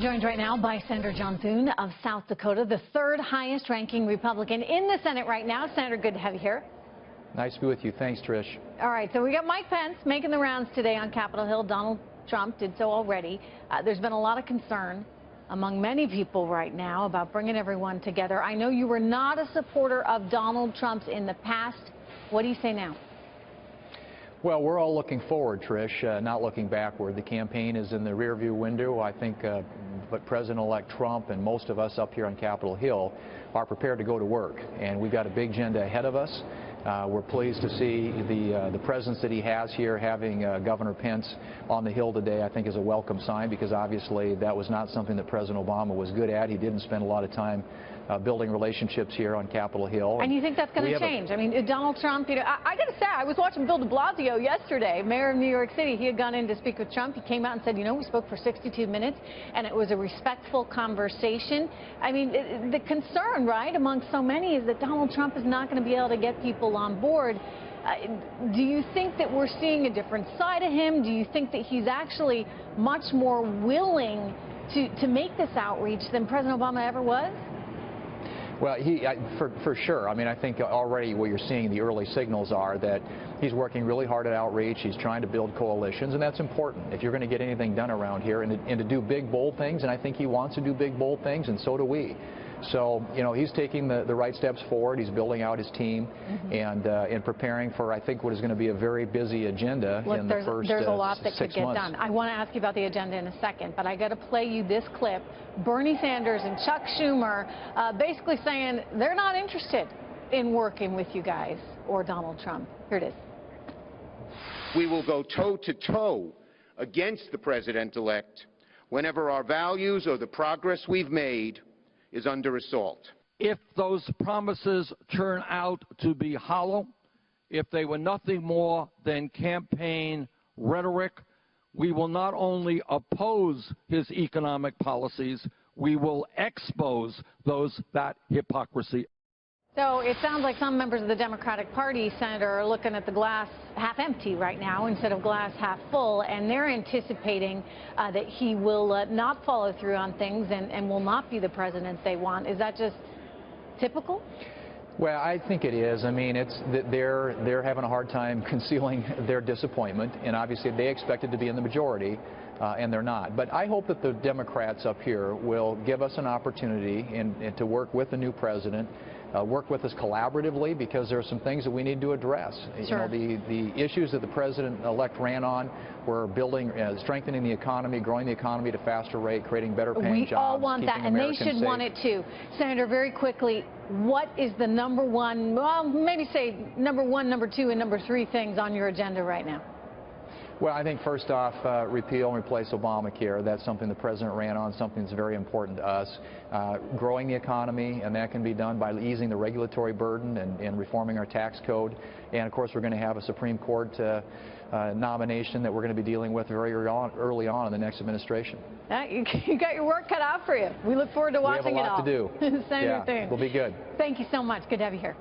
Joined right now by Senator John Thune of South Dakota, the third highest ranking Republican in the Senate right now. Senator, good to have you here. Nice to be with you. Thanks, Trish. All right, so we got Mike Pence making the rounds today on Capitol Hill. Donald Trump did so already. There's been a lot of concern among many people right now about bringing everyone together. I know you were not a supporter of Donald Trump's in the past. What do you say now? Well, we're all looking forward, Trish, not looking backward. The campaign is in the rearview window. I think but President-elect Trump and most of us up here on Capitol Hill are prepared to go to work, and we've got a big agenda ahead of us. We're pleased to see the presence that he has here. Having Governor Pence on the Hill today, I think, is a welcome sign, because obviously that was not something that President Obama was good at. He didn't spend a lot of time building relationships here on Capitol Hill. And you think that's going to change? I mean, Donald Trump, you know, I got to say, I was watching Bill de Blasio yesterday, mayor of New York City. He had gone in to speak with Trump. He came out and said, you know, we spoke for 62 minutes, and it was a respectful conversation. I mean, the concern, right, among so many is that Donald Trump is not going to be able to get people on board. Do you think that we're seeing a different side of him? Do you think that he's actually much more willing to make this outreach than President Obama ever was? Well, for sure. I mean, I think already what you're seeing, the early signals are that he's working really hard at outreach. He's trying to build coalitions, and that's important if you're going to get anything done around here, and to do big, bold things. And I think he wants to do big, bold things, and so do we. So, you know, he's taking the right steps forward. He's building out his team and preparing for, I think, what is going to be a very busy agenda in the first 6 months. There's a lot that could get done. I want to ask you about the agenda in a second, but I got to play you this clip. Bernie Sanders and Chuck Schumer basically saying they're not interested in working with you guys or Donald Trump. Here it is. We will go toe-to-toe against the president-elect whenever our values or the progress we've made is under assault. If those promises turn out to be hollow, if they were nothing more than campaign rhetoric, we will not only oppose his economic policies, we will expose that hypocrisy. So it sounds like some members of the Democratic Party, Senator, are looking at the glass half empty right now instead of glass half full, and they're anticipating that he will not follow through on things and will not be the president they want. Is that just typical? Well, I think it is. I mean, it's that they're having a hard time concealing their disappointment, and obviously they expected to be in the majority, and they're not. But I hope that the Democrats up here will give us an opportunity and to work with the new president. Work with us collaboratively, because there are some things that we need to address. Sure. You know, the issues that the president-elect ran on were building, strengthening the economy, growing the economy at a faster rate, creating better paying jobs. We all want that, and they should want it too. Senator, very quickly, what is the number one, well, maybe say number one, number two, and number three things on your agenda right now? Well, I think first off, repeal and replace Obamacare. That's something the president ran on, something that's very important to us. Growing the economy, and that can be done by easing the regulatory burden and reforming our tax code. And, of course, we're going to have a Supreme Court nomination that we're going to be dealing with very early on in the next administration. You got your work cut out for you. We look forward to watching it all. We have a lot to do. Senator Thune. We'll be good. Thank you so much. Good to have you here.